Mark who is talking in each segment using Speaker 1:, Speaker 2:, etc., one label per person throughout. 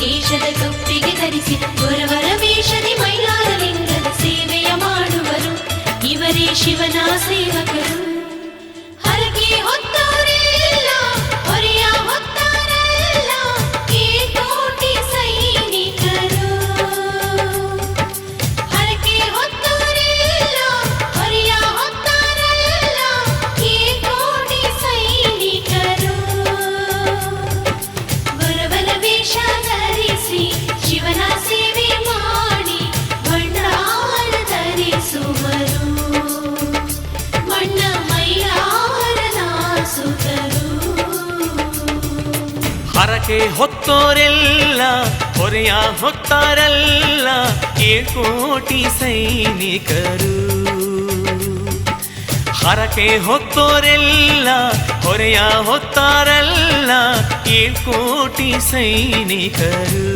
Speaker 1: ಕೇಶದ ತೊಪ್ಪಿಗೆ ಧರಿಸಿ ಗೊರವರ ವೇಷದಿ ಮೈಲಾರ ಲಿಂಗದ ಸೇವೆಯ ಮಾಡುವರು. ಇವರೇ ಶಿವನ ಸೇವಕರು. ಹರಕೆ ಹೊತ್ತವರೆಲ್ಲ ಹೊರೆಯ ಹೊತ್ತವರೆಲ್ಲ ಈ ಕೋಟಿ ಸೈನಿಕರು. ಹರಕೆ ಹೊತ್ತವರೆಲ್ಲ ಹೊರೆಯ ಹೊತ್ತವರೆಲ್ಲ ಈ ಕೋಟಿ ಸೈನಿಕರು. ಗೊರವರ ವೇಷ ಧರಿಸಿ ಶಿವನ ಸೇವೆ ಮಾಡಿ ಭಂಡಾರ ಧರಿಸುವರು. ಮಣ್ಣ ಮೈಲಾರನ ಸುತರು.
Speaker 2: ಹರಕೆ ಹೊತ್ತೋರೆಲ್ಲ ಹೊರೆಯ ಹೊತ್ತಾರಲ್ಲ ಕೋಟಿ ಸೈನಿಕರು. ಹರಕೆ ಹೊತ್ತೋರೆಲ್ಲ ಹೊರೆಯ ಹೊತ್ತಾರಲ್ಲ ಕೋಟಿ ಸೈನಿಕರು.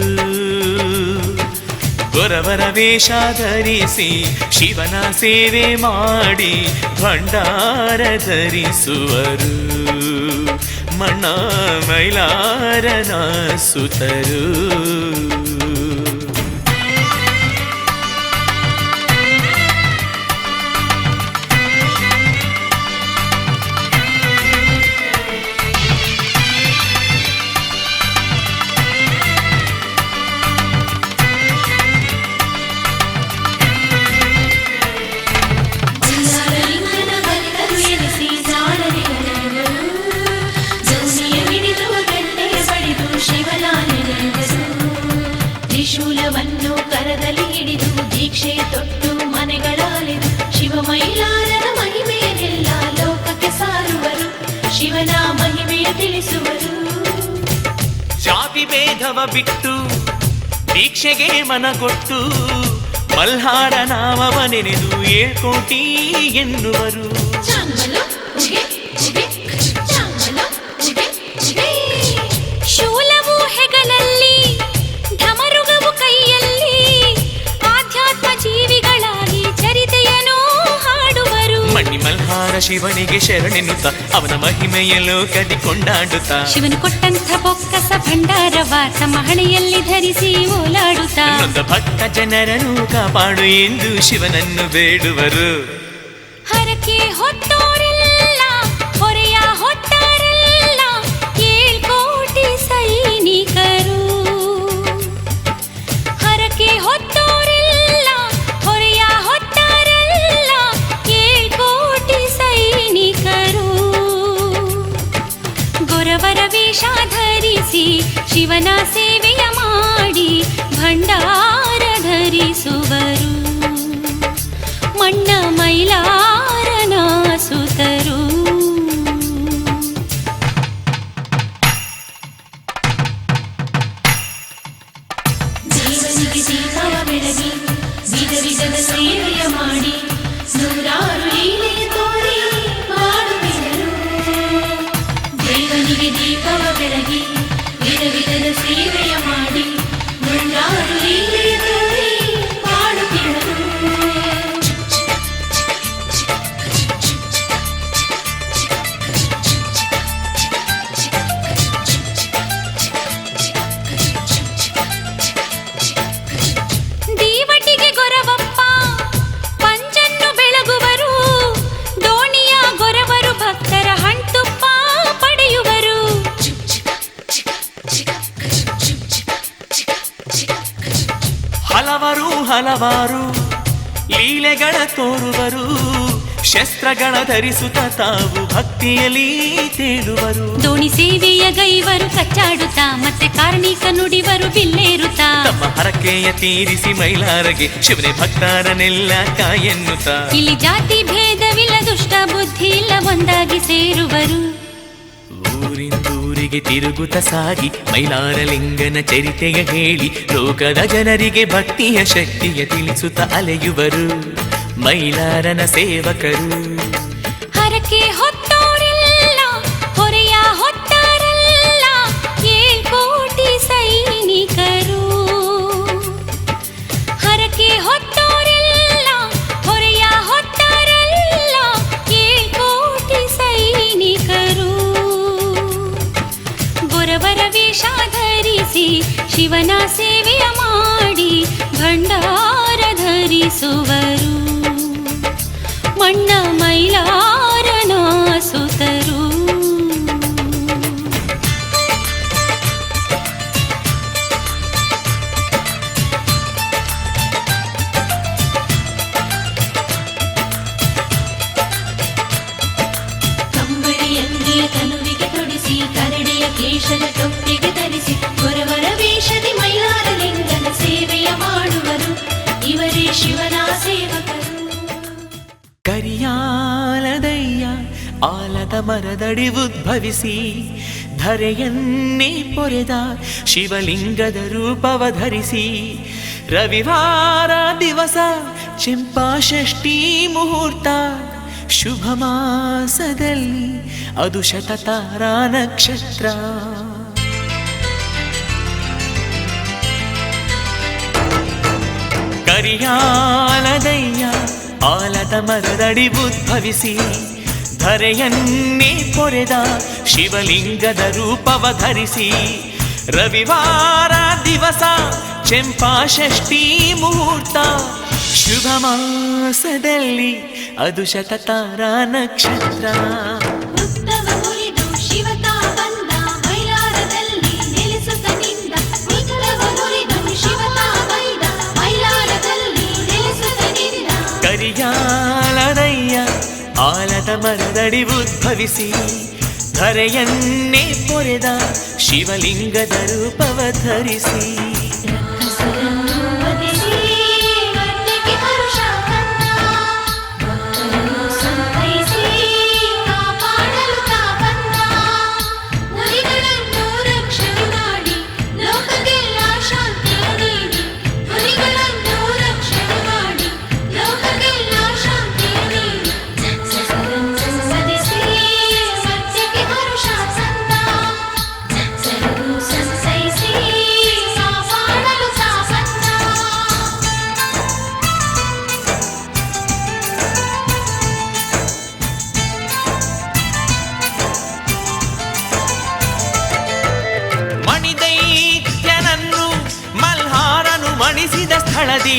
Speaker 2: ಗೊರವರ ವೇಷ ಧರಿಸಿ ಶಿವನ ಸೇವೆ ಮಾಡಿ ಭಂಡಾರ ಧರಿಸುವರು. ಮಣ್ಣ ಮೈಲಾರನ ಸುತರು. ತ್ರಿಶೂಲವನ್ನು ಕರದಲ್ಲಿ ಹಿಡಿದು ದೀಕ್ಷೆ ತೊಟ್ಟು ಮನೆಗಳಾಲೆದು ಶಿವ ಮೈಲಾರನ ಮಹಿಮೆಯನ್ನೆಲ್ಲ ಲೋಕಕ್ಕೆ ಸಾರುವರು. ಶಿವನ ಮಹಿಮೆಯ ತಿಳಿಸುವರು. ಜಾತಿ ಭೇದವ ಬಿಟ್ಟು ದೀಕ್ಷೆಗೆ ಮನಗೊಟ್ಟು ಮಲ್ಹಾರ ನಾಮವ ನೆನೆದು 7 ಕೋಟಿ ಎನ್ನುವರು.
Speaker 1: ಶೂಲವು ಹೆಗಲಲ್ಲಿ ಢಮರುಗವು ಕೈಯಲ್ಲಿ ಆಧ್ಯಾತ್ಮ ಜೀವಿಗಳಾಗಿ ಚರಿತೆಯನ್ನು ಹಾಡುವರು.
Speaker 2: ಮಣ್ಣಿ ಮಲ್ಹಾರ ಶಿವನಿಗೆ ಶರಣೆನ್ನುತ್ತ ಅವನ ಮಹಿಮೆಯ ಲೋಕದಿ ಕೊಂಡಾಡುತ್ತಾ
Speaker 1: ಶಿವನು ಕೊಟ್ಟಂಥ ಬೊಕ್ಕಸ ಭಂಡಾರವ ತಮ್ಮ ಹಣೆಯಲ್ಲಿ ಧರಿಸಿ ಓಲಾಡುತ್ತಾ
Speaker 2: ನೊಂದ ಭಕ್ತ ಜನರನ್ನು ಕಾಪಾಡು ಎಂದು ಶಿವನನ್ನು ಬೇಡುವರು.
Speaker 1: ಹರಕೆ ಹೊತ್ತೋರೆಲ್ಲ ಹೊರೆಯ ಹೊತ್ತಾರೆಲ್ಲ 7 ಕೋಟಿ ಸೈನಿಕರು. ಹರಕೆ ಹೊತ್ತೋರೆಲ್ಲ ಹೊರೆಯ ಹೊತ್ತಾರೆಲ್ಲ 7 ಕೋಟಿ ಸೈನಿಕರು. ಗೊರವರ ವೇಷ ಧರಿಸಿ ಶಿವನ ಸೇವೆಯ ಮಾಡಿ ಭಂಡಾರ ಧರಿಸುವರು. ಮಣ್ಣ ಮೈಲಾರನ ಸುತರು. ದೇವನಿಗೆ ದೀಪವ ಬೆಳಗಿ ವಿಧ ವಿಧದ ಸೇವೆಯ ಮಾಡಿ ನೂರಾರು ಲೀಲೆ ತೋರಿ ಮಾಡುವೆನು. ದೇವನಿಗೆ ದೀಪವ ಬೆಳಗಿ ವಿಧ ವಿಧದ ಸೇವೆಯ ಮಾಡಿ ನೂರಾರು ಲೀಲೆ ತೋರಿ ಮಾಡುವೆನು. ದೀವಟಿಗೆ ಗೊರವಪ್ಪ ಪಂಜನ್ನು ಬೆಳಗುವರು. ದೋಣಿಯ ಗೊರವರು ಭಕ್ತರ ಹಣ್ತುಪ್ಪ ಪಡೆಯುವರು.
Speaker 2: ಹಲವಾರು ಲೀಲೆಗಳ ತೋರುವರು. ಶಸ್ತ್ರಗಳ ಧರಿಸುತ್ತ ತಾವು ಭಕ್ತಿಯಲ್ಲಿ ತೇಳುವರು.
Speaker 1: ದೋಣಿ ಸೇವೆಯ ಗೈವರು ಕಚ್ಚಾಡುತ್ತಾ ಮತ್ತೆ ಕಾರ್ಣಿಕ ನುಡಿವರು ಬಿಲ್ಲೇರುತ್ತಾ
Speaker 2: ತಮ್ಮ ಹರಕೆಯ ತೀರಿಸಿ ಮೈಲಾರಗೆ ಶಿವನೇ ಭಕ್ತರನ್ನೆಲ್ಲ ಕಾಯೆನ್ನುತ್ತಾ
Speaker 1: ಇಲ್ಲಿ ಜಾತಿ ಭೇದವಿಲ್ಲ ದುಷ್ಟ ಬುದ್ಧಿ ಇಲ್ಲ ಒಂದಾಗಿ ಸೇರುವರು.
Speaker 2: ಊರಿಂದೂರಿಗೆ ತಿರುಗುತ್ತ ಸಾಗಿ ಮೈಲಾರ ಲಿಂಗನ ಚರಿತೆಯ ಹೇಳಿ ಲೋಕದ ಜನರಿಗೆ ಭಕ್ತಿಯ ಶಕ್ತಿಯ ತಿಳಿಸುತ್ತ ಅಲೆಯುವರು ಮೈಲಾರನ ಸೇವಕರು.
Speaker 1: ಹರಕೆ ಹೊತ್ತೋರೆಲ್ಲ ಹೊರೆಯ ಹೊತ್ತಾರೆಲ್ಲ 7 ಕೋಟಿ ಸೈನಿಕರು. ಹರಕೆ ಹೊತ್ತೋರೆಲ್ಲ ಹೊರೆಯ ಹೊತ್ತಾರೆಲ್ಲ 7 ಕೋಟಿ ಸೈನಿಕರು. ಗೊರವರ ವೇಷ ಧರಿಸಿ ಶಿವನ ಕಂಸನ ತೊಟ್ಟಿಗೆ ಧರಿಸಿ ಗೊರವರ ವೇಷದಿ ಮೈಲಾರಲಿಂಗನ ಸೇವೆಯ ಮಾಡುವರು ಇವರೇ ಶಿವನ ಸೇವಕರು.
Speaker 2: ಕರಿಯಾಲದಯ್ಯ ಆಲದ ಮರದಡಿ ಉದ್ಭವಿಸಿ ಧರೆಯನ್ನೇ ಪೊರೆದ ಶಿವಲಿಂಗದ ರೂಪವ ಧರಿಸಿ ರವಿವಾರ ದಿವಸ ಚೆಂಪಾಷಷ್ಠಿ ಮುಹೂರ್ತ ಶುಭ ಮಾಸದಲ್ಲಿ ಅದು ಶತತಾರಾ ನಕ್ಷತ್ರ. ಕರಿಯಾಲದಯ್ಯ ಆಲದ ಮರದಡಿ ಉದ್ಭವಿಸಿ ಧರೆಯನ್ನೇ ಪೊರೆದ ಶಿವಲಿಂಗದ ರೂಪವ ಧರಿಸಿ ರವಿವಾರ ದಿವಸ ಚೆಂಪಾಷಷ್ಠಿ ಮುಹೂರ್ತ ಶುಭ ಮಾಸದಲ್ಲಿ ಅದು ಶತತಾರಾ ನಕ್ಷತ್ರ. ಕರಿಯಾಲದಯ್ಯ ಆಲದ ಮರದಡಿ ಉದ್ಭವಿಸಿ ಧರೆಯನ್ನೇ ಪೊರೆದ ಶಿವಲಿಂಗದ ರೂಪವ ಧರಿಸಿ ಸ್ಥಳದಿ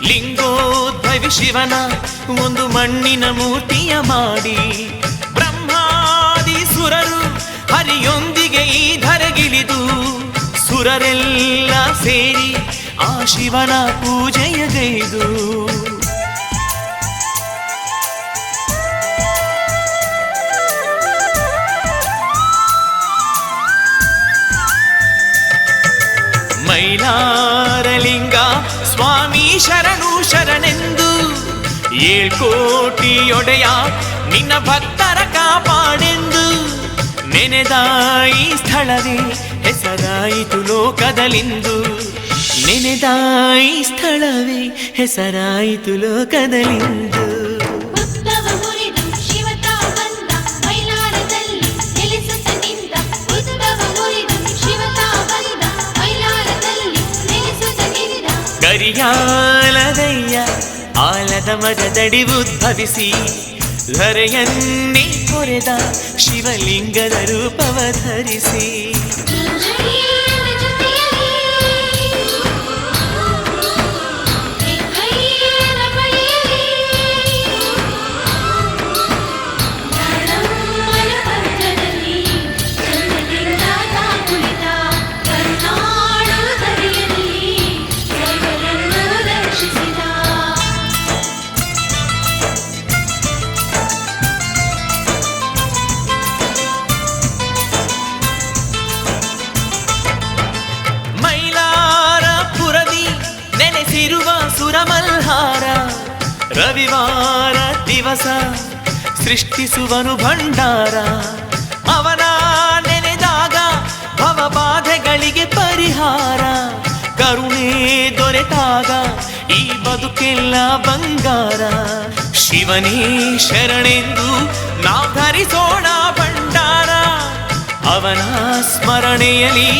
Speaker 2: ಲಿಂಗೋದ್ಭವಿ ಶಿವನ ಒಂದು ಮಣ್ಣಿನ ಮೂರ್ತಿಯ ಮಾಡಿ ಬ್ರಹ್ಮಾದಿ ಸುರರು ಹರಿಯೊಂದಿಗೆ ಈ ಧರೆಗಿಳಿದು ಸುರರೆಲ್ಲ ಸೇರಿ ಆ ಶಿವನ ಪೂಜೆಯಗೈದು ಮೈಲಾರಲಿಂಗ ಸ್ವಾಮಿ ಶರಣು ಶರಣೆಂದು ಏಳ್ಕೋಟಿಯೊಡೆಯ ನಿನ್ನ ಭಕ್ತರ ಕಾಪಾಡೆಂದು ನೆನೆದಾಯಿ ಸ್ಥಳವೇ ಹೆಸರಾಯಿತು ಲೋಕದಲ್ಲಿಂದು ನೆನೆದಾಯಿ ಸ್ಥಳವೇ ಹೆಸರಾಯಿತು ಲೋಕದಲ್ಲಿಂದು. ಕರಿಯಾಲದಯ್ಯ ಆಲದ ಮರದಡಿ ಉದ್ಭವಿಸಿ ಧರೆಯನ್ನೇ ಪೊರೆದ ಶಿವಲಿಂಗದ ರೂಪವ ಧರಿಸಿ ಸುರಮಲ್ಹಾರ ರವಿವಾರ ದಿವಸ ಸೃಷ್ಟಿಸುವನು ಭಂಡಾರ ಅವನ ನೆನೆದಾಗ ಭವಬಾಧೆಗಳಿಗೆ ಪರಿಹಾರ ಕರುಣೆ ದೊರೆತಾಗ ಈ ಬದುಕೆಲ್ಲ ಬಂಗಾರ ಶಿವನೇ ಶರಣೆಂದು ನಾವು ಧರಿಸೋಣ ಭಂಡಾರ ಅವನ ಸ್ಮರಣೆಯಲ್ಲಿ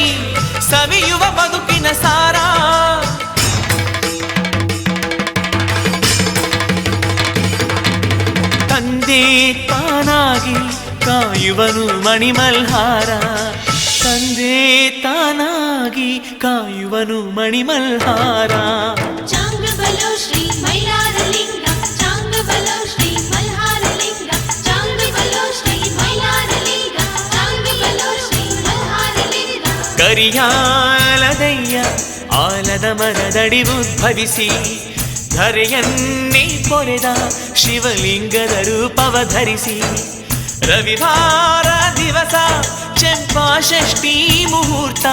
Speaker 2: ಸವಿಯುವ ಬದುಕಿನ ಸಾರ ತಂದೆ ತಾನಾಗಿ ಕಾಯುವನು ಮಣಿಮಲ್ಹಾರ ತಂದೆ ತಾನಾಗಿ ಕಾಯುವನು ಮಣಿಮಲ್ಹಾರ
Speaker 1: ಚಾಂಗ್ ಬಲೋ ಶ್ರೀ ಮೈಲಾರಲಿಂಗ ಚಾಂಗ್ ಬಲೋ ಶ್ರೀ ಮಲ್ಹಾರಲಿಂಗ ಚಾಂಗ್ ಬಲೋ ಶ್ರೀ ಮೈಲಾರಲಿಂಗ ಚಾಂಗ್ ಬಲೋ ಶ್ರೀ ಮಲ್ಹಾರಲಿಂಗ.
Speaker 2: ಕರಿಯಾಲದಯ್ಯ ಆಲದ ಮರದಡಿ ಉದ್ಭವಿಸಿ ಧರೆಯನ್ನೇ ಪೊರೆದ ಶಿವಲಿಂಗದ ರೂಪವ ಧರಿಸಿ ರವಿವಾರ ದಿವಸ ಚಂಪಾಷಷ್ಠಿ ಮುಹೂರ್ತ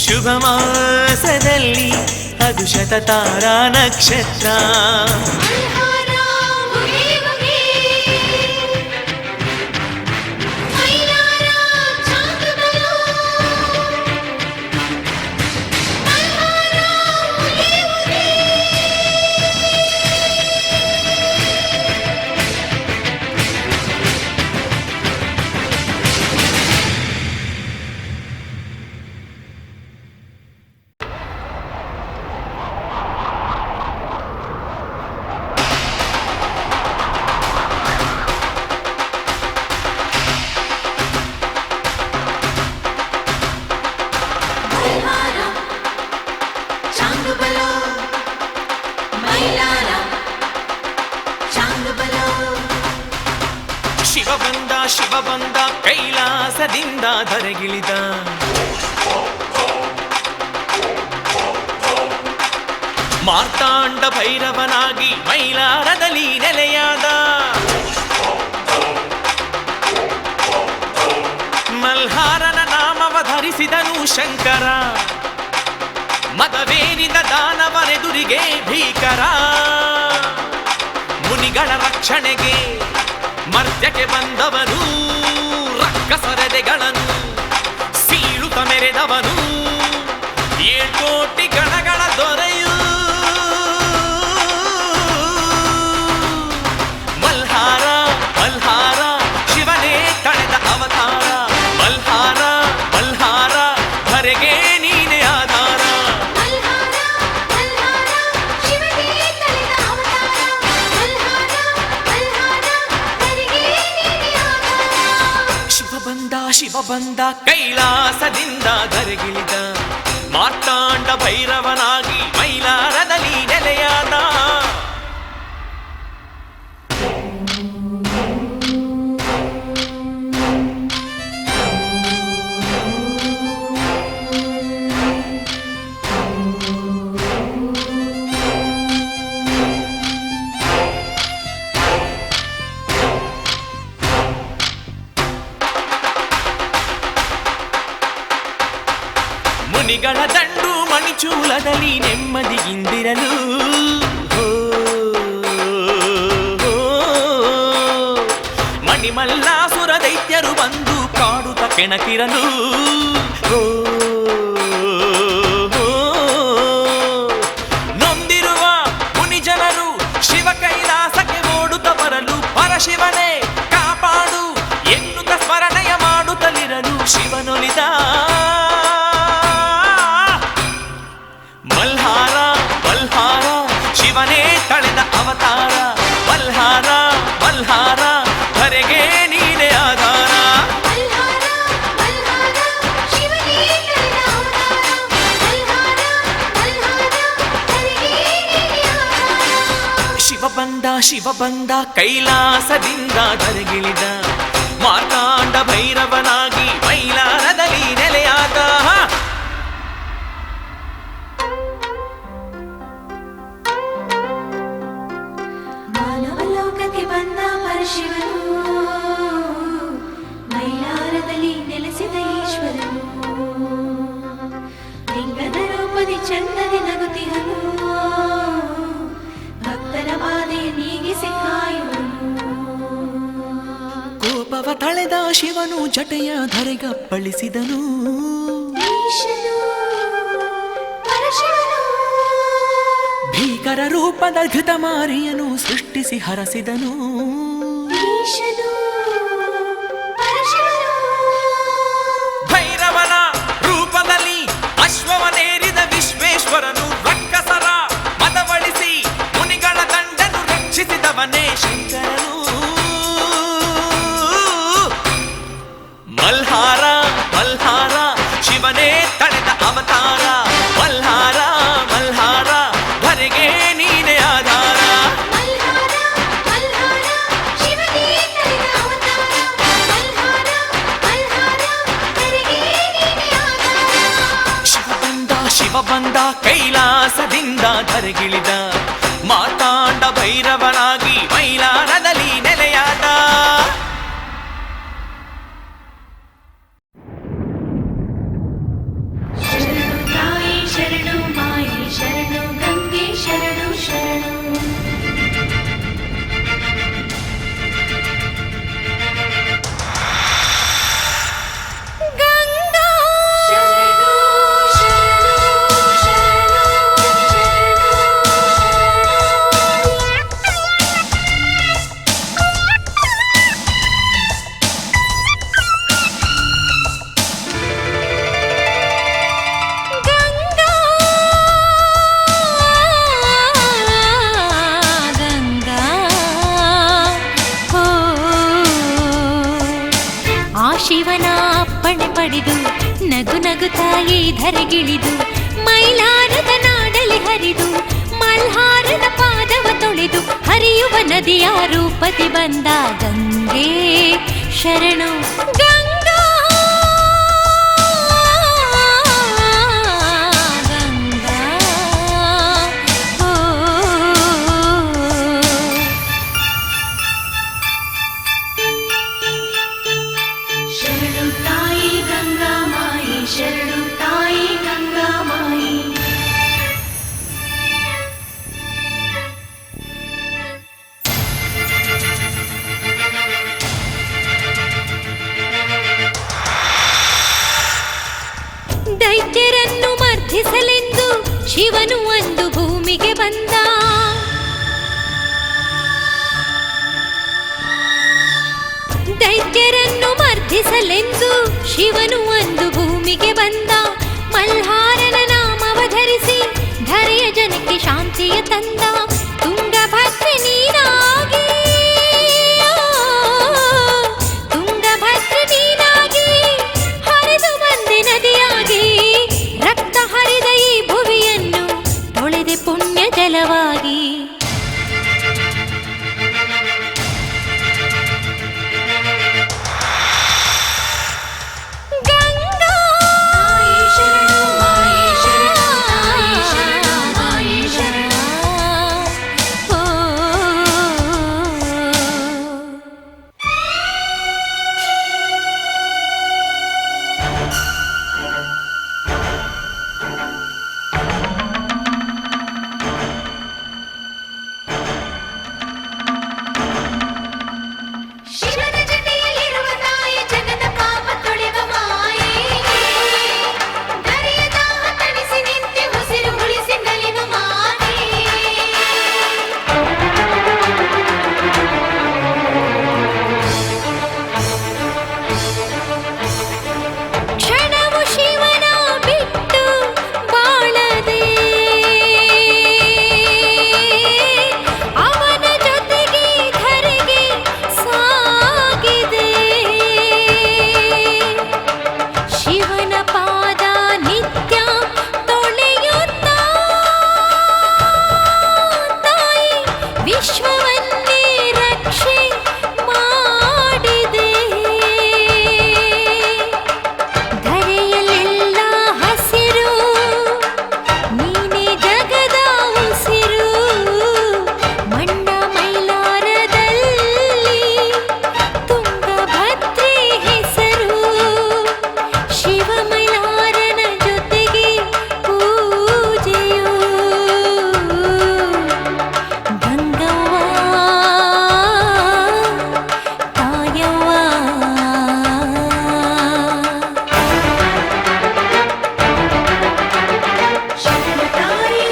Speaker 2: ಶುಭ ಮಾಸದಲ್ಲಿ ಅದು ಶತತಾರ ನಕ್ಷತ್ರ. ಶಿವ ಬಂದ ಕೈಲಾಸದಿಂದ ಧರೆಗಿಳಿದ. ಮಾರ್ತಾಂಡ ಭೈರವನಾಗಿ ಮೈಲಾರದಲ್ಲಿ ನೆಲೆಯಾದ. ಮಲ್ಹಾರನ ನಾಮವ ಧರಿಸಿದನು ಶಂಕರ. ಮದವೇರಿದ ದಾನವನೆದುರಿಗೆ ಭೀಕರ. ಮುನಿಗಳ ರಕ್ಷಣೆಗೆ ಮರ್ತ್ಯಕ್ಕೆ ಬಂದವನು. ರಕ್ಕಸರೆದೆಗಳನ್ನು ಸೀಳುತ್ತ ಮೆರೆದವನು. 7 ಕೋಟಿ ಗಣಗಳ ದೊರೆಯು. ಮಲ್ಹಾರ ಮಲ್ಹಾರ ಶಿವನೇ ತಳೆದ ಅವತಾರ. ಮಲ್ಹಾರ ಮಲ್ಹಾರ ಧರೆಗೆ ನೀನೇ ಆಧಾರ. ಶಿವ ಬಂದ ಕೈಲಾಸದಿಂದ ಧರೆಗಿಳಿದ. ಮಾರ್ತಾಂಡ ಭೈರವನಾಗಿ ಮೈಲಾರದಲ್ಲಿ ನೆಲೆಯಾದ. ಮುನಿಗಳ ದಂಡು ಮಣಿಚೂಲದಲ್ಲಿ ನೆಮ್ಮದಿಯಿಂದಿರಲು. ಮಣಿಮಲ್ಲಾಸುರ ದೈತ್ಯರು ಬಂದು ಕಾಡುತ್ತ ಕೆಣಕಿರಲು. ನೊಂದಿರುವ ಮುನಿಜನರು ಶಿವ ಕೈಲಾಸಕ್ಕೆ ಓಡುತ್ತ ಬರಲು. ಪರಶಿವನೇ ಕಾಪಾಡು ಎನ್ನುತ್ತ ಸ್ಮರಣೆಯ ಮಾಡುತ್ತಲಿರಲು. ಶಿವನೊಲಿದ ಮಲ್ಹಾರ ಮಲ್ಹಾರ ಶಿವನೇ ತಳೆದ ಅವತಾರ. ಮಲ್ಹಾರ ಮಲ್ಹಾರ ಧರೆಗೆ ನೀನೇ ಆಧಾರ. ಶಿವ ಬಂದ ಕೈಲಾಸದಿಂದ ಧರೆಗಿಳಿದ. ಮಾರ್ತಾಂಡ ಭೈರವನಾಗಿ ಮೈಲಾರದಲ್ಲಿ ನೆಲೆಯಾದ.
Speaker 3: ಬಂದ ಪರಶಿವನು ಮೈಲಾರದಲ್ಲಿ ನೆಲೆಸಿದ ಈಶ್ವರನು. ಲಿಂಗದ ರೂಪದಿ ಚಂದದಿ ನಗುತ್ತಿಹನು. ಭಕ್ತರ ಬಾಧೆ ನೀಗಿಸಿ ಕಾಯುವನು.
Speaker 2: ಕೋಪವ ತಳೆದ ಶಿವನು ಜಟೆಯ ಧರೆಗಪ್ಪಳಿಸಿದನು. ಭೀಕರ ರೂಪದ ಘೃತಮಾರಿಯನು ಸೃಷ್ಟಿಸಿ ಹರಸಿದನು. ಭೈರವನ ರೂಪದಲ್ಲಿ ಅಶ್ವವನೇರಿದ ವಿಶ್ವೇಶ್ವರನು. ರಕ್ಕಸರ ಮದವಳಿಸಿ ಮುನಿಗಳ ದಂಡನು ರಕ್ಷಿಸಿದವನೇ ಶಂಕರನು. ಮಲ್ಹಾರ ಮಲ್ಹಾರ ಶಿವನೇ ತಳೆದ ಅವತಾರ. ಮಲ್ಹಾರ ಮಲ್ಹಾರ ಧರೆಗೆ ನೀನೇ ಆಧಾರ. ಶಿವ ಬಂದ ಕೈಲಾಸದಿಂದ ಧರೆಗಿಳಿದ. ಮಾರ್ತಾಂಡ ಭೈರವನಾಗಿ ಮೈಲಾರದಲ್ಲಿ ನೆಲೆಯಾದ.
Speaker 1: ಶಿವನ ಅಪ್ಪಣೆ ಪಡೆದು ನಗು ನಗು ತಾಯಿ ಧರೆಗಿಳಿದು ಮೈಲಾರದ ನಾಡಲಿ ಹರಿದು ಮಲ್ಹಾರನ ಪಾದವ ತೊಳೆದು ಹರಿಯುವ ನದಿಯ ರೂಪದಿ ಬಂದ ಗಂಗೆ ಶರಣು ಗಂಗಾ ಗಂಗಾ ಓ
Speaker 3: ಶರಣು ತಾಯಿ ಗಂಗಾ ಮಾಯಿ ಶರಣು ತಾಯಿ ಗಂಗಾ ಮಾಯಿ
Speaker 1: ದೈತ್ಯರನ್ನು ಮರ್ಧಿಸಲೆಂದು ಶಿವನು ಒಂದು ಭೂಮಿಗೆ ಬಂದ ದೈತ್ಯರನ್ನು ಮರ್ಧಿಸಲೆಂದು ಶಿವನು ಒಂದು ಭೂಮಿಗೆ ಬಂದ ಮಲ್ಹಾರನ ನಾಮವ ಧರಿಸಿ ಧರೆಯ ಜನಕ್ಕೆ ಶಾಂತಿಯ ತಂದ ತುಂಗಭದ್ರೆ ನೀನಾಗಿ ತುಂಗಭದ್ರೆ ನೀನಾಗಿ ಹರಿದು ಬಂದೆ ನದಿಯಾಗಿ ರಕ್ತ ಹರಿದ ಈ ಭುವಿಯನ್ನು ತೊಳೆದೆ ಪುಣ್ಯ ಜಲವಾಗಿ ಗಂಗಾ
Speaker 3: ಮಾಯಿ ಶರಣು ಮಾಯಿ ಶರಣು ತಾಯಿ ಶರಣು ಮಾಯಿ ಶರಣು
Speaker 1: ಓ
Speaker 3: ಶಿವನ ಜೊತೆಯಲ್ಲಿರುವ ತಾಯಿ ಜಗದ ಪಾಪ ತೊಳೆವ ಮಾಯೆ ಧರೆಯ ದಾಹ ತಣಿಸಿ ನಿತ್ಯ ಉಸಿರು ಉಳಿಸಿ ನಲಿವ ಮಾತೆ
Speaker 1: ಕ್ಷಣವು ಶಿವನ ಬಿಟ್ಟು ಬಾಳದೆ ಅವನ ಜೊತೆಗೆ ಧರೆಗೆ ಸಾಗಿದೆ ಶಿವನ ಪಾದ ನಿತ್ಯ ತೊಳೆಯುತ್ತಾ ತಾಯಿ ವಿಶ್ವವನ್ನೇ ರಕ್ಷೆ ಮಾಡಿದೆ ಧರೆಯಲ್ಲೆಲ್ಲ ಹಸಿರು ನೀನೇ ಜಗದ ಉಸಿರು ಮಂಡ ಮೈಲಾರದಲ್ಲಿ ತುಂಗಭದ್ರೆ ಹೆಸರು ಶಿವ ಮೈಲಾರನ ಜೊತೆಗೆ ಪೂಜೆಯು ಗಂಗವ್ವ ತಾಯವ್ವ
Speaker 3: ಶರಣು ತಾಯಿ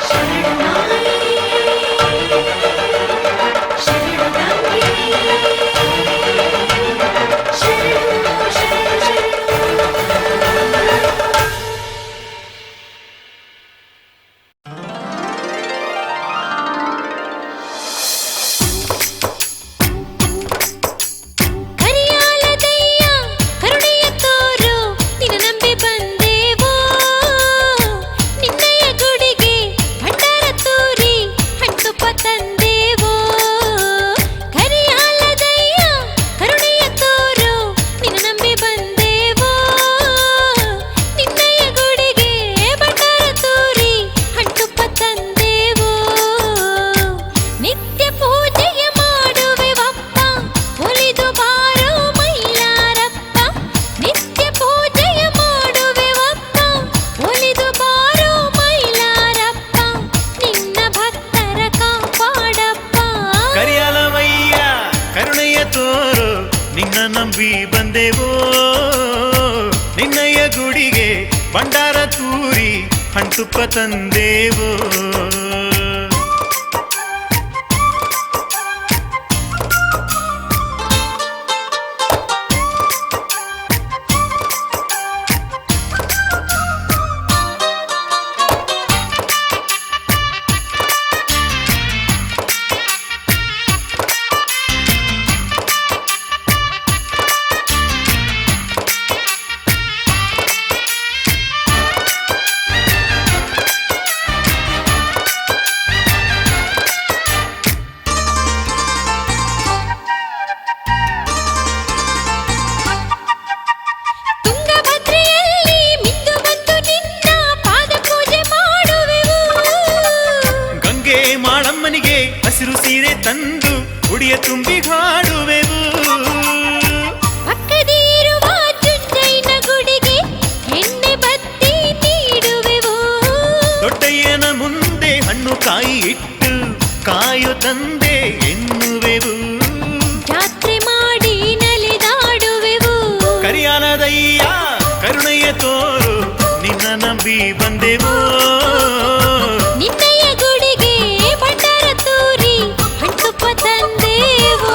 Speaker 3: ಶರಣು ಮಾಯಿ ಶರಣು ಗಂಗೆ ಶರಣು ಶರಣು ಶರಣು
Speaker 1: ಕರಿಯಾಲದಯ್ಯ ಕರುಣೆಯ ತೋರು ನಿನ್ನ ನಂಬಿ ಬಂದೇವೋ ನಿನ್ನಯ ಗುಡಿಗೆ ಭಂಡಾರ ತೂರಿ ಹಣ್ಣುಪ್ಪ ತಂದೇವೋ ಕರಿಯಾಲದಯ್ಯ ಕರುಣೆಯ ತೋರು ನಿನ್ನ ನಂಬಿ ಬಂದೇವೋ ನಿನ್ನಯ ಗುಡಿಗೆ ಭಂಡಾರ ತೂರಿ ಹಣ್ಣುಪ್ಪ ತಂದೇವೋ ನಿತ್ಯ ಪೂಜೆಯ ಮಾಡುವೆವಪ್ಪ ಒಲಿದು ಬಾರೋ ಮೈಲಾರಪ್ಪ ನಿತ್ಯ ಪೂಜೆಯ ಮಾಡುವೆವಪ್ಪ ಒಲಿದು ಬಾರೋ ಮೈಲಾರಪ್ಪ ನಿನ್ನ ಭಕ್ತರ ಕಾಪಾಡಪ್ಪ
Speaker 2: ಕರಿಯಾಲವಯ್ಯ ಕರುಣೆಯ ತೋರು ನಿನ್ನ ನಂಬಿ ಬಂದೆವೋ ನಿನ್ನಯ್ಯ ಗುಡಿಗೆ ಭಂಡಾರ ತೂರಿ ಹಣ್ತುಪ್ಪ ತಂದೇವೋ ಮಾಳಮ್ಮನಿಗೆ ಹಸಿರು ಸೀರೆ ತಂದು ಉಡಿಯ ತುಂಬಿ ಹಾಡುವೆವು.
Speaker 1: ಪಕ್ಕದಿರುವ ಚುಂಚೈನ ಗುಡಿಗೆ ಎಣ್ಣೆ ಬತ್ತಿ ನೀಡುವೆವು.
Speaker 2: ದೊಡ್ಡಯ್ಯನ ಮುಂದೆ ಹಣ್ಣು ಕಾಯಿ ಇಟ್ಟು ಕಾಯು ತಂದೆ ಎನ್ನುವೆವು.
Speaker 1: ಜಾತ್ರೆ ಮಾಡಿ ನಲಿದಾಡುವೆವು.
Speaker 2: ಕರಿಯಾಲದಯ್ಯ ಕರುಣೆಯ ತೋರು ನಿನ್ನ ನಂಬಿ ಬಂದೆವು.
Speaker 1: ನಿನ್ನಯ್ಯ ಗುಡಿಗೆ ಭಂಡಾರ ತೂರಿ ಹಣ್ಣುಪ್ಪ ತಂದೆವು.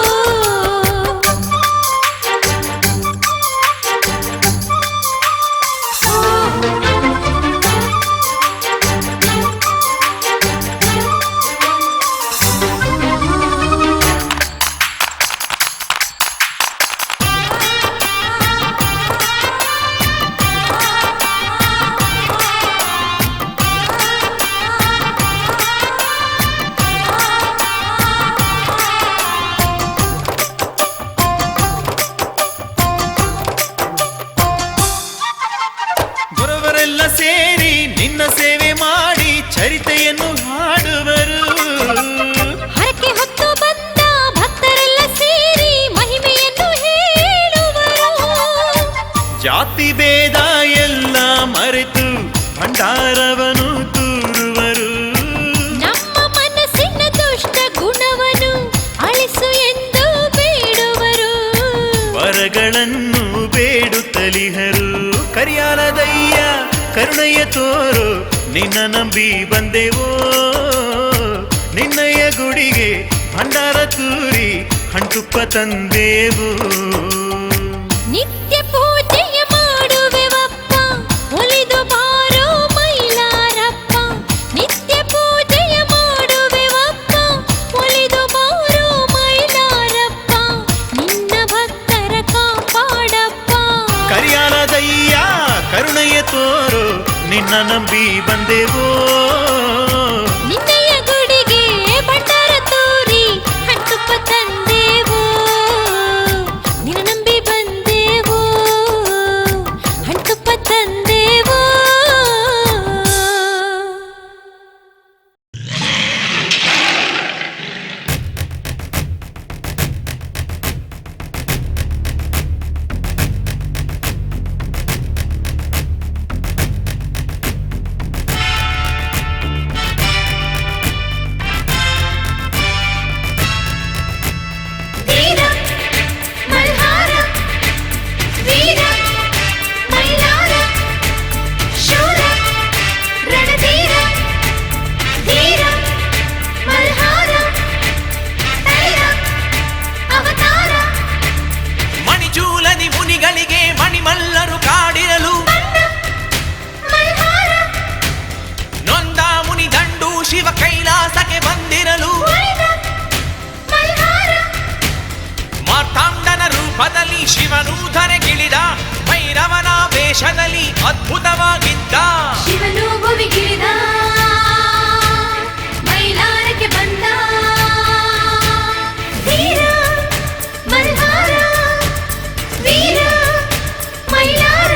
Speaker 2: ಗುರವರೆಲ್ಲ ಸೇರಿ ನಿನ್ನ ಸೇವೆ ಮಾಡಿ ಚರಿತೆಯನ್ನು ಹಾಡುವರು.
Speaker 1: ಹರಕೆ ಹೊತ್ತು ಬಂದ ಭಕ್ತರೆಲ್ಲ ಸೇರಿ ಮಹಿಮೆಯನ್ನು ಹೇಳುವರು.
Speaker 2: ಜಾತಿ ಭೇದ ಎಲ್ಲ ಮರೆತು ಭಂಡಾರವನು ತೂರುವರು.
Speaker 1: ನಮ್ಮ ಮನಸ್ಸಿನ ದುಷ್ಟ ಗುಣವನ್ನು ಅಳಿಸು ಎಂದು ಬೇಡುವರು.
Speaker 2: ವರಗಳನ್ನು ಬೇಡುತ್ತಲಿಹರು. ಕರಿಯಾಲದಯ್ಯ ಕರುಣೆಯ ತೋರು ನಿನ್ನ ನಂಬಿ ಬಂದೆವೋ. ನಿನ್ನಯ್ಯ ಗುಡಿಗೆ ಭಂಡಾರ ತೂರಿ ಹಣ್ಣುಪ್ಪ ತಂದೆವು.
Speaker 1: ನಿತ್ಯ ಪೂಜೆಯ ಮಾಡುವೆವಪ್ಪ ಒಲಿದು ಬಾರೋ ಮೈಲಾರಪ್ಪ. ನಿತ್ಯ ಪೂಜೆಯ ಮಾಡುವೆವಪ್ಪ ಒಲಿದು ಬಾರೋ ಮೈಲಾರಪ್ಪ. ನಿನ್ನ ಭಕ್ತರ ಕಾಪಾಡಪ್ಪ.
Speaker 2: ಕರಿಯಾಲದಯ್ಯ ಕರುಣೆಯ ತೋರು ನಿನ್ನ ನಂಬಿ ಬಂದೆವೋ.
Speaker 1: ನಿನ್ನಯ್ಯ ಗುಡಿಗೆ ಭಂಡಾರ ತೂರಿ ಹಣ್ಣುಪ್ಪ ತಂದೆವು. ನಿನ್ನ ನಂಬಿ ಬಂದೆವು ಹಣ್ಣುಪ್ಪ ತಂದೆವು.
Speaker 3: ಧೀರ ಮಲ್ಹಾರ ವೀರ ಮೈಲಾರ ಶೂರ ರಣಧೀರ ಧೀರ ಮಲ್ಹಾರ ತೈರ ಅವತಾರ.
Speaker 2: ಮಣಿಚೂಲದಿ ಮುನಿಗಳಿಗೆ ಮಣಿಮಲ್ಲರು ಕಾಡಿರಲು
Speaker 3: ಮಲ್ಹಾರ
Speaker 2: ನೊಂದ ಮುನಿ ದಂಡು ಶಿವ ಕೈಲಾಸಕ್ಕೆ ಬಂದಿರಲು.
Speaker 3: ಉಳಿದ ಮಲ್ಹಾರ
Speaker 2: ಮಾರ್ತಾಂಡನ ರೂಪದಲ್ಲಿ ಶಿವನು ಧರೆಗಿಳಿದ. ಭೈರವನ ವೇಷದಲ್ಲಿ ಅದ್ಭುತವಾಗಿದ್ದ.
Speaker 3: ಶಿವನು ಭುವಿಗಿಳಿದ ಮೈಲಾರಕ್ಕೆ ಬಂದ. ಧೀರ ಮಲ್ಹಾರ ವೀರ ಮೈಲಾರ.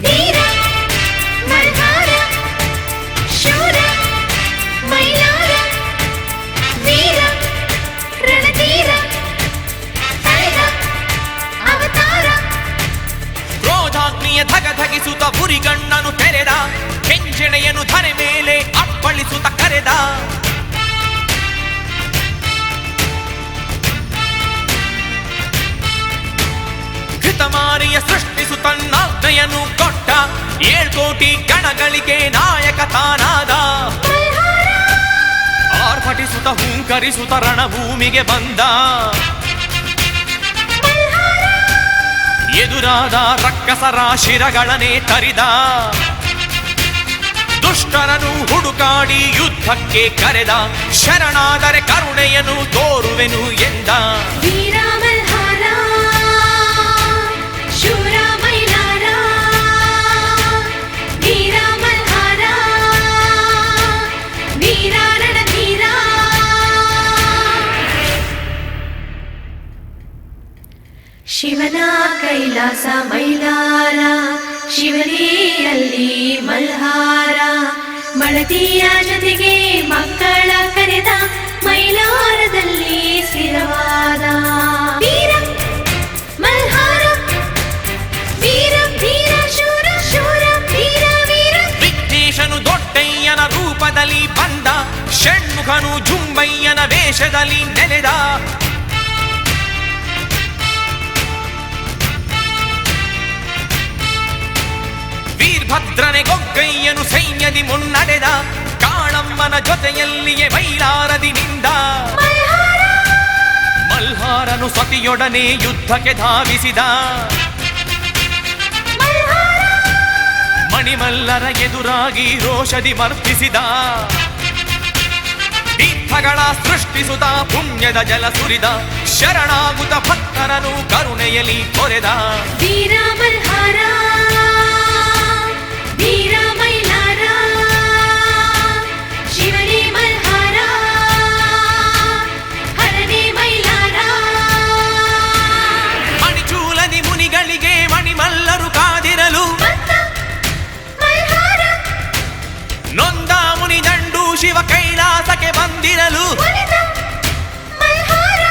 Speaker 3: ಧೀರ ಮಲ್ಹಾರ ಶೂರ ಮೈಲಾರ ವೀರ ರಣಧೀರ ತೈರ ಅವತಾರ.
Speaker 2: ಕ್ರೋಧಾಗ್ನಿಯ ಧಗಧಗಿಸುತ್ತ ಬುರಿಗಣ್ಣನು ತೆರೆದ. ಕೆಂಚೆಣೆಯನ್ನು ಧರೆ ಮೇಲೆ ಅಪ್ಪಳಿಸುತ್ತ ಕರೆದ. ಘೃತಮಾರಿಯ ಸೃಷ್ಟಿಸು ತನ್ನಾಜ್ಞೆಯನ್ನು ಕೊಟ್ಟ. 7 ಕೋಟಿ ಗಣಗಳಿಗೆ ನಾಯಕ ತಾನಾದ. ಆರ್ಭಟಿಸುತ್ತ ಹೂಂಕರಿಸುತ್ತ ರಣಭೂಮಿಗೆ ಬಂದ. ಎದುರಾದ ರಕ್ಕಸರ ಶಿರಗಳನೆ ತರಿದ. ದುಷ್ಟರನು ಹುಡುಕಾಡಿ ಯುದ್ಧಕ್ಕೆ ಕರೆದ. ಶರಣಾದರೆ ಕರುಣೆಯನ್ನು ತೋರುವೆನು ಎಂದ.
Speaker 3: ವೀರ ಮಲ್ಹಾರ ಶೂರ ಮೈಲಾರ ವೀರ ಮಲ್ಹಾರ ವೀರ ರಣಧೀರ ಶಿವನ ಕೈಲಾಸ ಮೈಲಾರ ಶಿವನಿಯಲ್ಲಿ ಮಲ್ಹಾರ ಮಳತಿಯ ಜೊತೆಗೆ ಮಕ್ಕಳ ಕರೆದ ಮೈಲಾರದಲ್ಲಿ ಸ್ಥಿರವಾದ ವೀರ ಮಲ್ಹಾರ ವೀರ ವೀರ ಶೂರ ಶೂರ ವೀರ ವೀರ
Speaker 2: ವಿಘ್ನೇಶನು ದೊಡ್ಡಯ್ಯನ ರೂಪದಲ್ಲಿ ಬಂದ ಷಣ್ಮುಖನು ಜುಂಬಯ್ಯನ ವೇಷದಲ್ಲಿ ನೆಲೆದ ವೀರಭದ್ರನೆ ಗೊಗ್ಗಯ್ಯನು ಸೈನ್ಯದಿ ಮುನ್ನಡೆದ ಕಾಳಮ್ಮನ ಜೊತೆಯಲ್ಲಿಯೇ ಮೈಲಾರದಿ ನಿಂದ ಮಲ್ಹಾರನು ಸತಿಯೊಡನೆ ಯುದ್ಧಕ್ಕೆ ಧಾವಿಸಿದ ಮಣಿಮಲ್ಲರ ಎದುರಾಗಿ ರೋಷದಿ ಮರ್ತಿಸಿದ ತೀರ್ಥಗಳ ಸೃಷ್ಟಿಸುತ್ತ ಪುಣ್ಯದ ಜಲ ಸುರಿದ ಶರಣಾಗುತ್ತ ಭಕ್ತರನು ಕರುಣೆಯಲಿ ಕೊರೆದ
Speaker 3: ವೀರ ಮಲ್ಹಾರ ವೀರ ಮೈಲಾರ ಶಿವನೇ ಮಲ್ಹಾರ ಹರನೇ ಮೈಲಾರ
Speaker 2: ಮಣಿಚೂಲದಿ ಮುನಿಗಳಿಗೆ ಮಣಿಮಲ್ಲರು ಕಾದಿರಲು
Speaker 3: ಮಲ್ಹಾರ
Speaker 2: ನೊಂದ ಮುನಿದಂಡು ಶಿವ ಕೈಲಾಸಕ್ಕೆ ಬಂದಿರಲು
Speaker 3: ಮಲ್ಹಾರ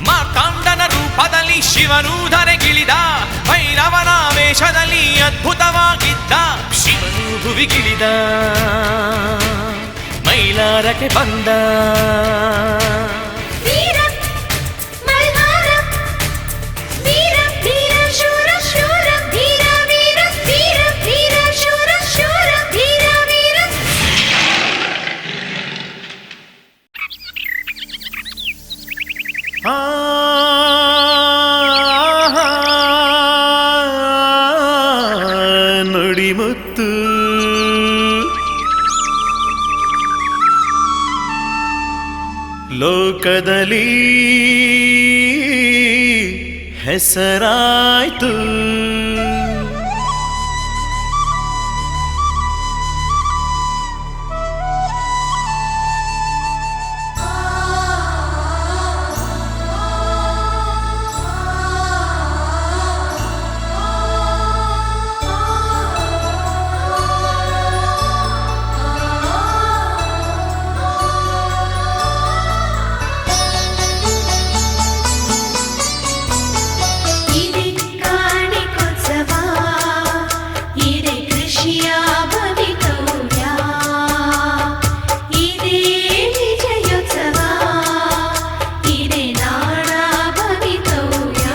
Speaker 2: ಮಾರ್ತಾಂಡನ ರೂಪದಲ್ಲಿ ಶಿವನು ಧರೆಗಿಳಿದ ಭೈರವನ ವೇಷದಲ್ಲಿ ಅದ್ಭುತವಾಗಿದ್ದ ಶಿವನು ಭುವಿಗಿಳಿದ ಮೈಲಾರಕ್ಕೆ ಬಂದ
Speaker 3: ವೀರ ಮಲ್ಹಾರ ವೀರ ವೀರ ಶೂರ ಶೂರ ವೀರ ವೀರ ವೀರ ವೀರ ಶೂರ ಶೂರ ವೀರ ವೀರ
Speaker 4: ನುಡಿಮುತ್ತು ಲೋಕದಲ್ಲಿ ಹೆಸರಾಯ್ತು
Speaker 3: ಇದೆ ಕಾಣಿಕೋತ್ಸವ ಇದೆ ಕೃಷಿಯ ಭವಿತವ್ಯ ಇದೆ ವಿಜಯೋತ್ಸವ ಇದೆ ನಾಡ ಭವಿತವ್ಯ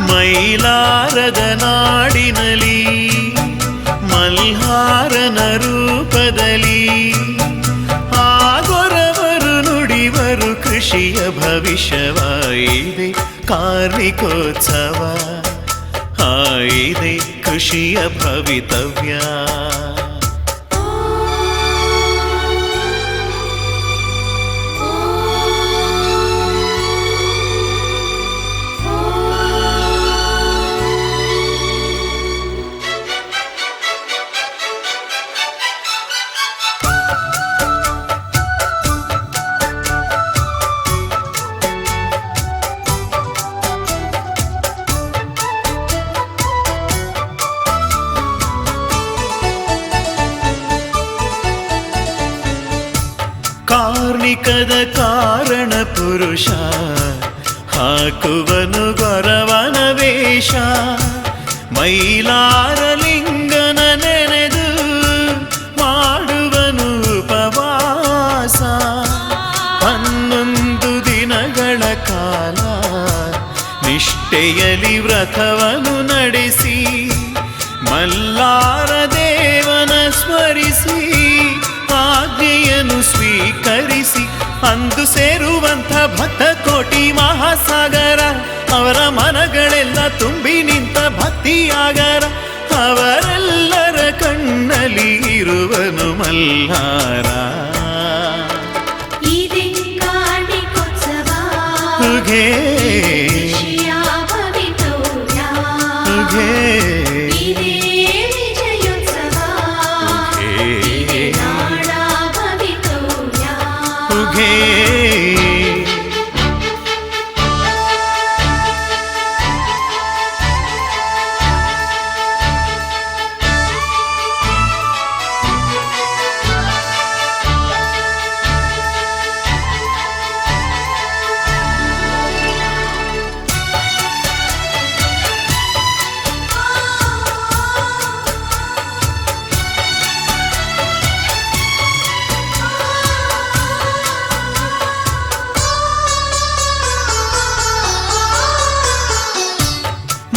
Speaker 4: ಮೈಲಾರದ ನಾಡಿನಲ್ಲಿ ಮಲ್ಹಾರನ ರೂಪದಲ್ಲಿ ಆಗೊರವರು ನುಡಿವರು ಕೃಷಿಯ ಭವಿಷ್ಯವಾಯಿದೆ ಕಾರ್ಮಿಕೋತ್ಸವ ಆಯಿದೆ ಕೃಷಿಯ ಭವಿತವ್ಯ ಕಾರ್ಮಿಕದ ಕಾರಣ ಪುರುಷ ಹಾಕುವನು ಗೊರವನ ವೇಷ ಮೈಲಾರಲಿಂಗನ ನೆನೆದು ಮಾಡುವನು ಉಪವಾಸ 11 ದಿನಗಳ ಕಾಲ ನಿಷ್ಠೆಯಲಿ ವ್ರತವನ್ನು ನಡೆಸಿ ಮಲ್ಲಾರ ದೇವನ ಸ್ಮರಿಸಿ ಆಜ್ಞೆಯನ್ನು ಸ್ವೀಕರಿಸಿ ಅಂದು ಸೇರುವಂಥ ಭಕ್ತ ಕೋಟಿ ಮಹಾಸಾಗರ ಅವರ ಮನಗಳೆಲ್ಲ ತುಂಬಿ ನಿಂತ ಭಕ್ತಿಯಾಗರ ಅವರೆಲ್ಲರ ಕಣ್ಣಲ್ಲಿ ಇರುವನು ಮಲ್ಹಾರ
Speaker 3: ಇದೆ ಕಾಣಿಕೋತ್ಸವ
Speaker 4: ಉಘೇ
Speaker 3: ಕೃಷಿಯ ಭವಿತವ್ಯ
Speaker 4: ಉಘೇ
Speaker 3: ಇದೆ ವಿಜಯೋತ್ಸವ ಇದೆ ನಾಡ ಭವಿತವ್ಯ
Speaker 4: ಉಘೇ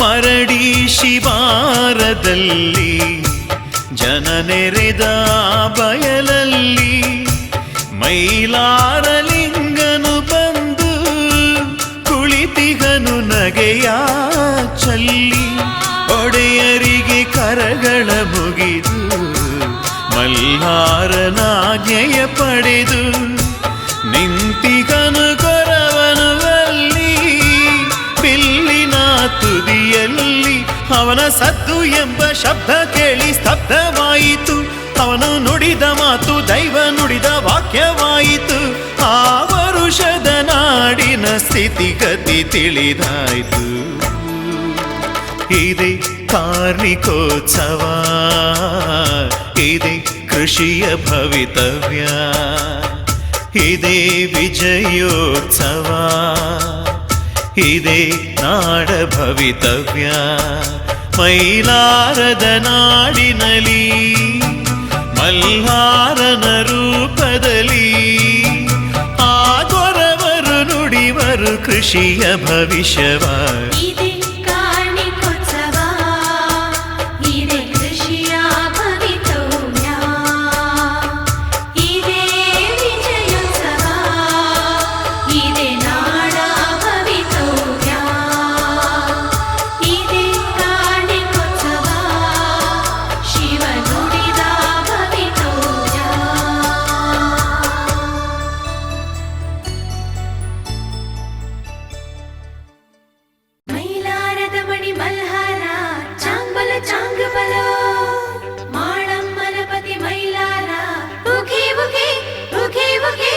Speaker 4: ಮರಡಿ ಶಿವಾರದಲ್ಲಿ ಜನ ನೆರೆದ ಬಯಲಲ್ಲಿ ಮೈಲಾರಲಿಂಗನು ಬಂದು ಕುಳಿತಿಗನು ನಗೆಯ ಚಲ್ಲಿ ಒಡೆಯರಿಗೆ ಕರಗಳ ಮುಗಿದು ಮಲ್ಹಾರನಾಜ್ಞೆಯ ಪಡೆದು ನಿಂತಿಗನು ಕೊರವನು ಅಲ್ಲಿ ಬಿಲ್ಲಿನ ತುದಿಯಲ್ಲಿ ಅವನ ಸದ್ದು ಎಂಬ ಶಬ್ದ ಕೇಳಿ ಸ್ತಬ್ಧವಾಯಿತು. ಅವನು ನುಡಿದ ಮಾತು ದೈವ ನುಡಿದ ವಾಕ್ಯವಾಯಿತು. ಆ ವರುಷದ ನಾಡಿನ ಸ್ಥಿತಿಗತಿ ತಿಳಿದಾಯಿತು. ಇದೆ ಕಾರ್ಮಿಕೋತ್ಸವ, ಇದೆ ಕೃಷಿಯ ಭವಿತವ್ಯ, ಇದೆ ವಿಜಯೋತ್ಸವ, ಇದೆ ನಾಡ ಭವಿತವ್ಯ. ಮೈಲಾರದ ನಾಡಿನಲ್ಲಿ ಮಲ್ಹಾರನ ರೂಪದಲ್ಲಿ ಆ ಗೊರವರು ನುಡಿವರು ಕೃಷಿಯ ಭವಿಷ್ಯವ.
Speaker 3: ಇದೆ ಕಾರ್ಮಿಕೋತ್ಸವ, ಇದೆ ಕೃಷಿಯ ಭವಿತವ್ಯ, ಇದೆ ವಿಜಯೋತ್ಸವ, ಇದೆ ನಾಡ ಭವಿತವ್ಯ. ಇದೆ ಕಾರ್ಮಿಕೋತ್ಸವ, ಶಿವ ನುಡಿದ ಭವಿತವ್ಯ. ಮೈಲಾರದ ಮಣಿ ಮಲ್ಹಾರ ಚಾಂಬಲ ಚಾಂಗಬಲ ಮಾಳಮ್ಮನ ಪತಿ ಮೈಲಾರ ಉಘೆ ಉಘೆ ಉಘೆ ಉಘೆ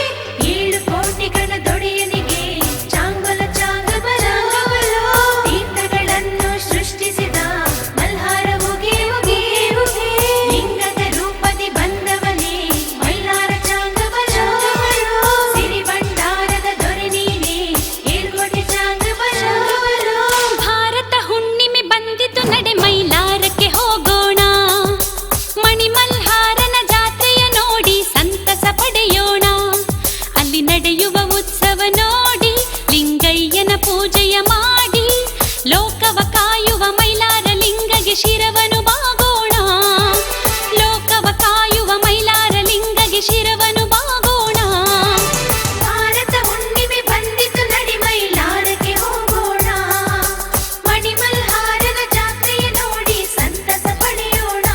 Speaker 3: 7 ಕೋಟಿಗಳ ದೊಡೆಯನಿಗೆ ಚಾಂಬಲ ಚಾಂಗಬಲ ತೀರ್ಥಗಳನ್ನು ಸೃಷ್ಟಿಸಿದ ಮಲ್ಹಾರ ಉಘೆ ಉಘೆ ಉಘೆ ಲಿಂಗದ ರೂಪದಿ ಬಂದವನೇ ಮೈಲಾರ ಚಾಂಗಬಲ ಸಿರಿ ಭಂಡಾರದ ದೊರೆ ನೀನೇ 7 ಕೋಟಿ ಚಾಂಗಬಲ.
Speaker 1: ಭಾರತ ಹುಣ್ಣಿಮೆ ಬಂದಿತು ನಡೆ ಮೈಲಾರಕ್ಕೆ ಹೋಗೋಣ. ಮಣಿಮಲ್ಹಾರನ ಜಾತ್ರೆಯ ನೋಡಿ ಸಂತಸ ಪಡೆಯೋಣ. ಅಲ್ಲಿ ನಡೆಯುವ ಉತ್ಸವ ನೋಡಿ ಲಿಂಗಯ್ಯನ ಪೂಜೆಯ ಮಾಡಿ ಲೋಕವ ಕಾಯುವ ಮೈಲಾರ ಲಿಂಗಗೆ ಶಿರವನು ಬಾಗೋಣ. ಲೋಕವ ಕಾಯುವ ಮೈಲಾರ ಲಿಂಗಗೆ ಶಿರವನು ಬಾಗೋಣ.
Speaker 3: ಭಾರತ ಹುಣ್ಣಿಮೆ ಬಂದಿತು ನಡಿ ಮೈಲಾರಕ್ಕೆ ಹೋಗೋಣ. ಮಣಿಮಲ್ಹಾರನ ಜಾತ್ರೆಯ ನೋಡಿ ಸಂತಸ ಪಡೆಯೋಣ.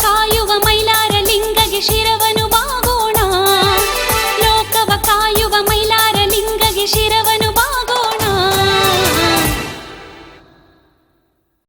Speaker 1: ಕಾಯುವ ಮೈಲಾರ ಲಿಂಗಗೆ ಶಿರವನು ಬಾಗೋಣ ಲೋಕವ ಕಾಯುವ ಮೈಲಾರ ಲಿಂಗಗೆ ಶಿರವನು